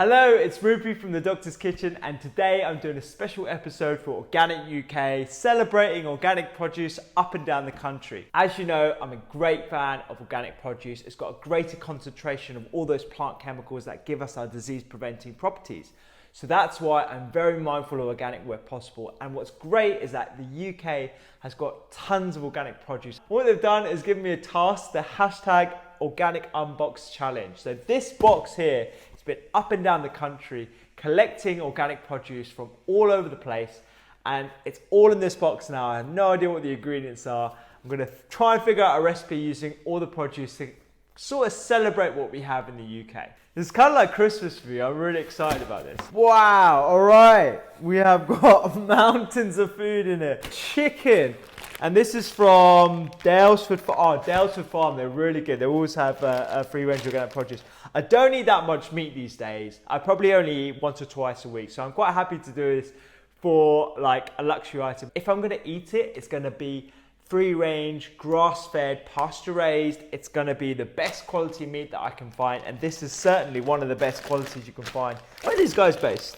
Hello, it's Ruby from the Doctor's Kitchen, and today I'm doing a special episode for Organic UK, celebrating organic produce up and down the country. As you know, I'm a great fan of organic produce. It's got a greater concentration of all those plant chemicals that give us our disease-preventing properties. So that's why I'm very mindful of organic where possible. And what's great is that the UK has got tons of organic produce. What they've done is given me a task, the hashtag Organic Unboxed challenge. So this box here, it's been up and down the country collecting organic produce from all over the place, and it's all in this box now. I have no idea what the ingredients are. I'm going to try and figure out a recipe using all the produce to sort of celebrate what we have in the UK. It's kind of like Christmas for me. I'm really excited about this. Wow, all right. We have got mountains of food in it. Chicken. And this is from Dalesford Farm. They're really good. They always have a free range of organic produce. I don't eat that much meat these days. I probably only eat once or twice a week. So I'm quite happy to do this for like a luxury item. If I'm going to eat it, it's going to be free range, grass-fed, pasture-raised. It's going to be the best quality meat that I can find. And this is certainly one of the best qualities you can find. Where are these guys based?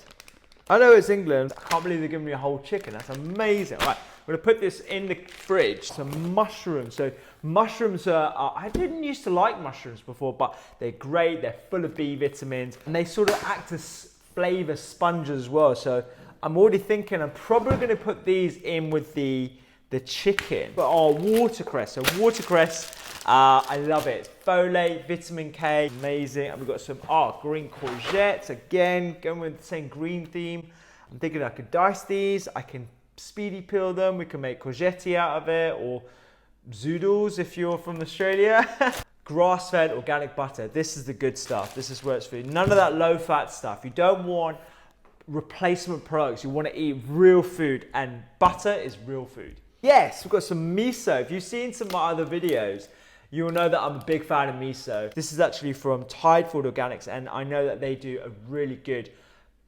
I know it's England. I can't believe they're giving me a whole chicken. That's amazing. All right, I'm going to put this in the fridge. Some mushrooms. So mushrooms are, I didn't used to like mushrooms before, but they're great. They're full of B vitamins. And they sort of act as flavor sponges as well. So I'm already thinking I'm probably going to put these in with the chicken. But watercress. So watercress, I love it. Folate, vitamin K, amazing. And we've got some green courgettes, again, going with the same green theme. I'm thinking I could dice these, I can speedy peel them, we can make courgette out of it, or zoodles if you're from Australia. Grass-fed organic butter. This is the good stuff. This is where it's food. None of that low-fat stuff. You don't want replacement products. You want to eat real food, and butter is real food. Yes, we've got some miso. If you've seen some of my other videos, you will know that I'm a big fan of miso. This is actually from Food Organics, and I know that they do a really good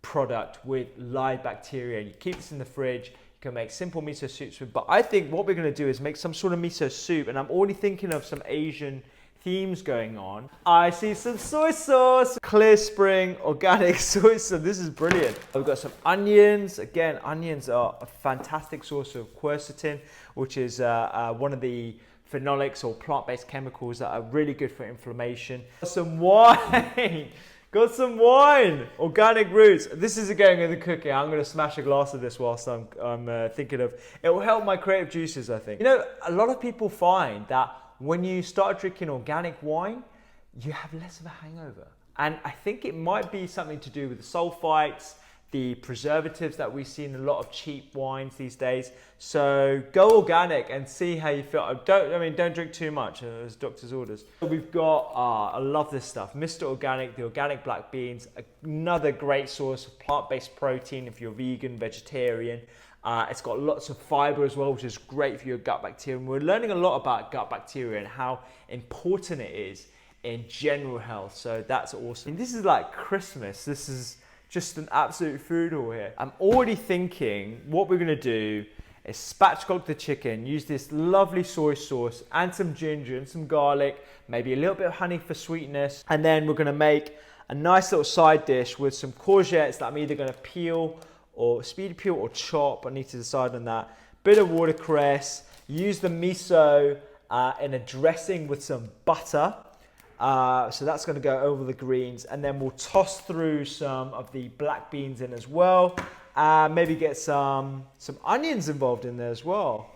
product with live bacteria. You keep this in the fridge, you can make simple miso soups with, but I think what we're gonna do is make some sort of miso soup, and I'm already thinking of some Asian themes going on. I see some soy sauce, Clear Spring organic soy sauce. This is brilliant. We've got some onions. Again, onions are a fantastic source of quercetin, which is one of the phenolics or plant-based chemicals that are really good for inflammation. Some wine. Got some wine. Organic roots. This is going in the cooking. I'm going to smash a glass of this whilst I'm thinking of. It will help my creative juices, I think. You know, a lot of people find that when you start drinking organic wine, you have less of a hangover. And I think it might be something to do with the sulfites, the preservatives that we see in a lot of cheap wines these days. So go organic and see how you feel. Don't drink too much, as doctor's orders. We've got, I love this stuff, Mr. Organic, the organic black beans, another great source of plant-based protein if you're vegan, vegetarian. It's got lots of fiber as well, which is great for your gut bacteria. And we're learning a lot about gut bacteria and how important it is in general health. So that's awesome. And this is like Christmas. This is just an absolute food hall here. I'm already thinking what we're gonna do is spatchcock the chicken, use this lovely soy sauce and some ginger and some garlic, maybe a little bit of honey for sweetness. And then we're gonna make a nice little side dish with some courgettes that I'm either gonna peel or speedy peel or chop. I need to decide on that. Bit of watercress, use the miso in a dressing with some butter. So that's gonna go over the greens, and then we'll toss through some of the black beans in as well. Maybe get some onions involved in there as well.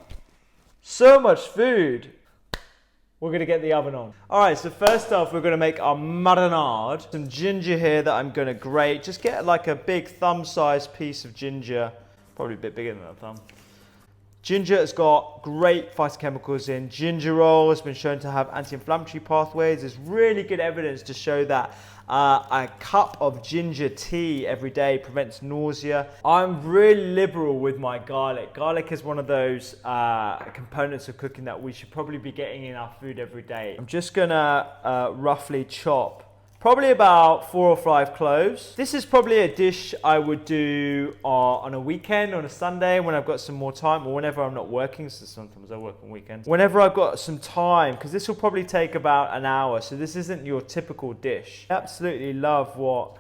So much food. We're gonna get the oven on. All right, so first off, we're gonna make our marinade. Some ginger here that I'm gonna grate. Just get like a big thumb-sized piece of ginger, probably a bit bigger than a thumb. Ginger has got great phytochemicals in. Gingerol has been shown to have anti-inflammatory pathways. There's really good evidence to show that a cup of ginger tea every day prevents nausea. I'm really liberal with my garlic. Garlic is one of those components of cooking that we should probably be getting in our food every day. I'm just gonna roughly chop probably about 4 or 5 cloves. This is probably a dish I would do on a weekend, on a Sunday, when I've got some more time, or whenever I'm not working, so sometimes I work on weekends. Whenever I've got some time, because this will probably take about an hour, so this isn't your typical dish. I absolutely love what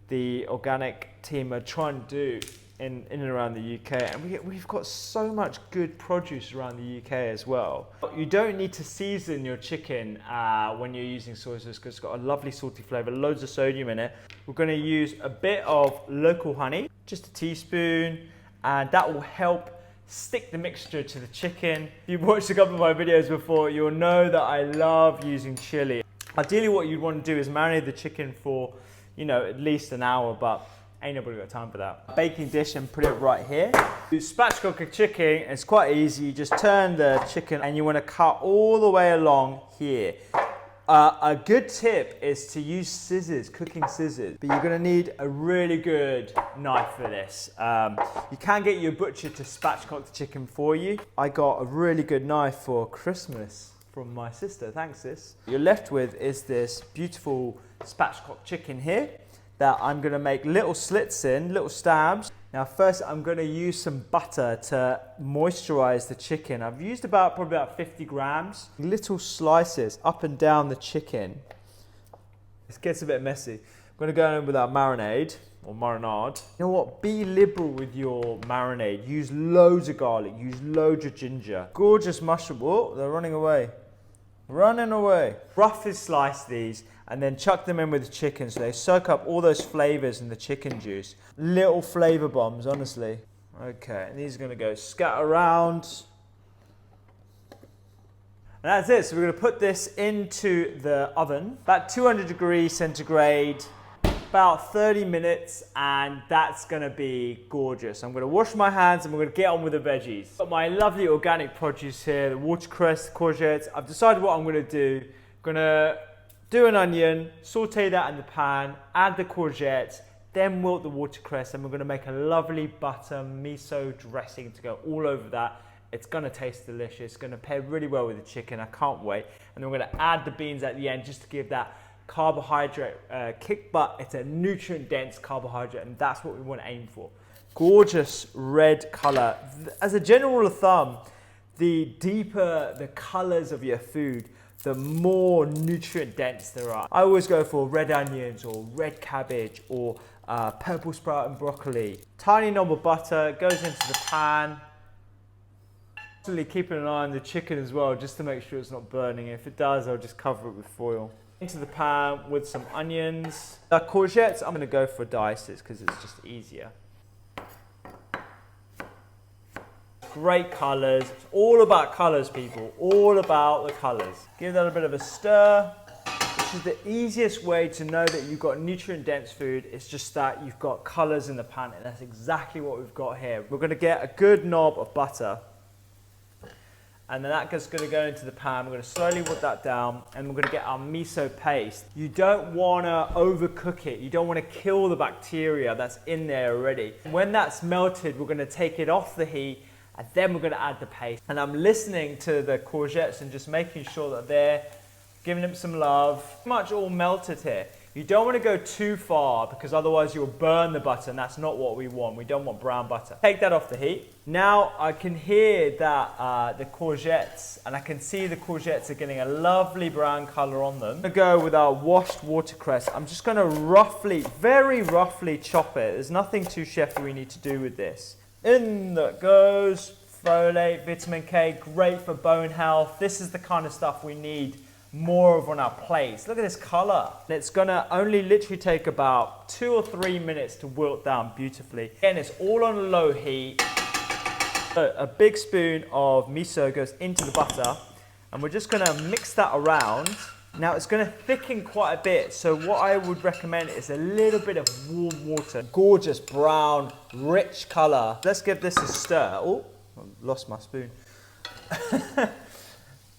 the organic team are trying to do in and around the UK, and we've got so much good produce around the UK as well. You don't need to season your chicken when you're using soy sauce because it's got a lovely salty flavour, loads of sodium in it. We're going to use a bit of local honey, just a teaspoon, and that will help stick the mixture to the chicken. If you've watched a couple of my videos before, you'll know that I love using chili. Ideally what you'd want to do is marinate the chicken for, you know, at least an hour, but ain't nobody got time for that. Baking dish and put it right here. To spatchcock a chicken, it's quite easy. You just turn the chicken and you want to cut all the way along here. A good tip is to use scissors, cooking scissors, but you're going to need a really good knife for this. You can get your butcher to spatchcock the chicken for you. I got a really good knife for Christmas from my sister, thanks sis. What you're left with is this beautiful spatchcock chicken here that I'm going to make little slits in, little stabs. Now first I'm going to use some butter to moisturize the chicken. I've used probably about 50 grams. Little slices up and down the chicken. This gets a bit messy. I'm going to go in with our marinade or marinade. You know what? Be liberal with your marinade. Use loads of garlic, use loads of ginger. Gorgeous mushroom. Oh, they're running away. Running away. Roughly slice these and then chuck them in with the chicken so they soak up all those flavors in the chicken juice. Little flavor bombs, honestly. Okay, and these are gonna go scatter around. And that's it, so we're gonna put this into the oven, about 200 degrees centigrade, about 30 minutes, and that's gonna be gorgeous. I'm gonna wash my hands and we're gonna get on with the veggies. Got my lovely organic produce here, the watercress, the courgettes. I've decided what I'm gonna do. I'm gonna do an onion, saute that in the pan, add the courgettes, then wilt the watercress, and we're gonna make a lovely butter miso dressing to go all over that. It's gonna taste delicious, it's gonna pair really well with the chicken, I can't wait. And then we're gonna add the beans at the end just to give that carbohydrate kick, but it's a nutrient dense carbohydrate, and that's what we want to aim for. Gorgeous red color. As a general rule of thumb, the deeper the colors of your food, the more nutrient dense there are. I always go for red onions or red cabbage or purple sprout and broccoli. Tiny knob of butter goes into the pan. Constantly keeping an eye on the chicken as well, just to make sure it's not burning. If it does, I'll just cover it with foil. Into the pan with some onions. Courgettes, I'm gonna go for dices because it's just easier. Great colors. It's all about colors, people. All about the colors. Give that a bit of a stir. This is the easiest way to know that you've got nutrient-dense food. It's just that you've got colors in the pan, and that's exactly what we've got here. We're gonna get a good knob of butter, and then that's gonna go into the pan. We're gonna slowly whip that down, and we're gonna get our miso paste. You don't wanna overcook it. You don't wanna kill the bacteria that's in there already. When that's melted, we're gonna take it off the heat, and then we're gonna add the paste. And I'm listening to the courgettes and just making sure that they're giving them some love. Pretty much all melted here. You don't wanna go too far because otherwise you'll burn the butter, and that's not what we want. We don't want brown butter. Take that off the heat. Now I can hear that the courgettes, and I can see the courgettes are getting a lovely brown color on them. I'm gonna go with our washed watercress. I'm just gonna very roughly chop it. There's nothing too chefy we need to do with this. In that goes folate, vitamin K, great for bone health. This is the kind of stuff we need more of on our plates. Look at this color. It's gonna only literally take about 2 or 3 minutes to wilt down beautifully. Again, it's all on a low heat. So a big spoon of miso goes into the butter, and we're just gonna mix that around. Now it's gonna thicken quite a bit, so what I would recommend is a little bit of warm water. Gorgeous brown, rich color. Let's give this a stir. Oh, I lost my spoon.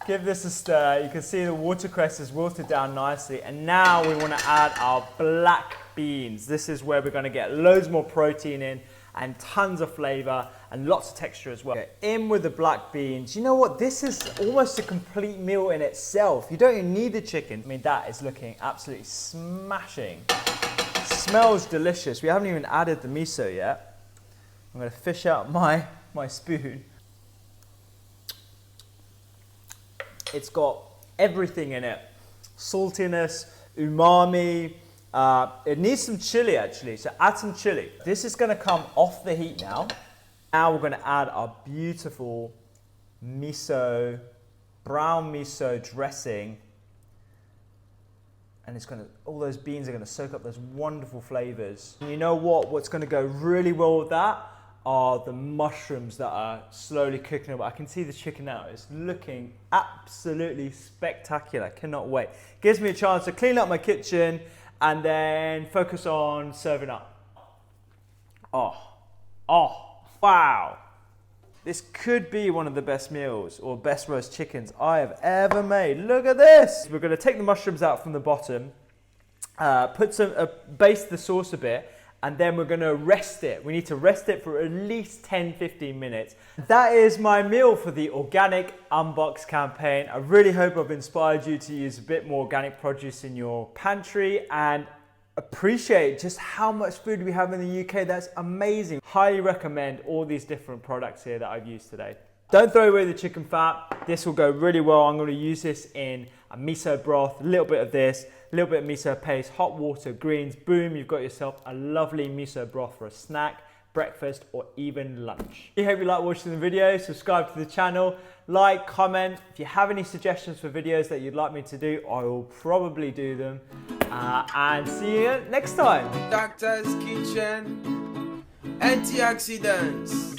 Give this a stir. You can see the watercress is wilted down nicely, and now we wanna add our black beans. This is where we're gonna get loads more protein in and tons of flavor and lots of texture as well. Okay, in with the black beans. You know what? This is almost a complete meal in itself. You don't even need the chicken. I mean, that is looking absolutely smashing. Smells delicious. We haven't even added the miso yet. I'm gonna fish out my spoon. It's got everything in it. Saltiness, umami, It needs some chili actually, so add some chili. This is gonna come off the heat now. Now we're gonna add our beautiful miso, brown miso dressing. And it's gonna, all those beans are gonna soak up those wonderful flavors. And you know what? What's gonna go really well with that are the mushrooms that are slowly cooking up. I can see the chicken now. It's looking absolutely spectacular. Cannot wait. Gives me a chance to clean up my kitchen and then focus on serving up. Oh, wow. This could be one of the best meals or best roast chickens I have ever made. Look at this. We're gonna take the mushrooms out from the bottom, baste the sauce a bit, and then we're gonna rest it. We need to rest it for at least 10-15 minutes. That is my meal for the Organic Unboxed campaign. I really hope I've inspired you to use a bit more organic produce in your pantry and appreciate just how much food we have in the UK. That's amazing. Highly recommend all these different products here that I've used today. Don't throw away the chicken fat. This will go really well. I'm going to use this in a miso broth, a little bit of this, a little bit of miso paste, hot water, greens. Boom, you've got yourself a lovely miso broth for a snack, breakfast, or even lunch. I hope you like watching the video. Subscribe to the channel, like, comment. If you have any suggestions for videos that you'd like me to do, I will probably do them. And see you next time. Doctor's Kitchen, antioxidants.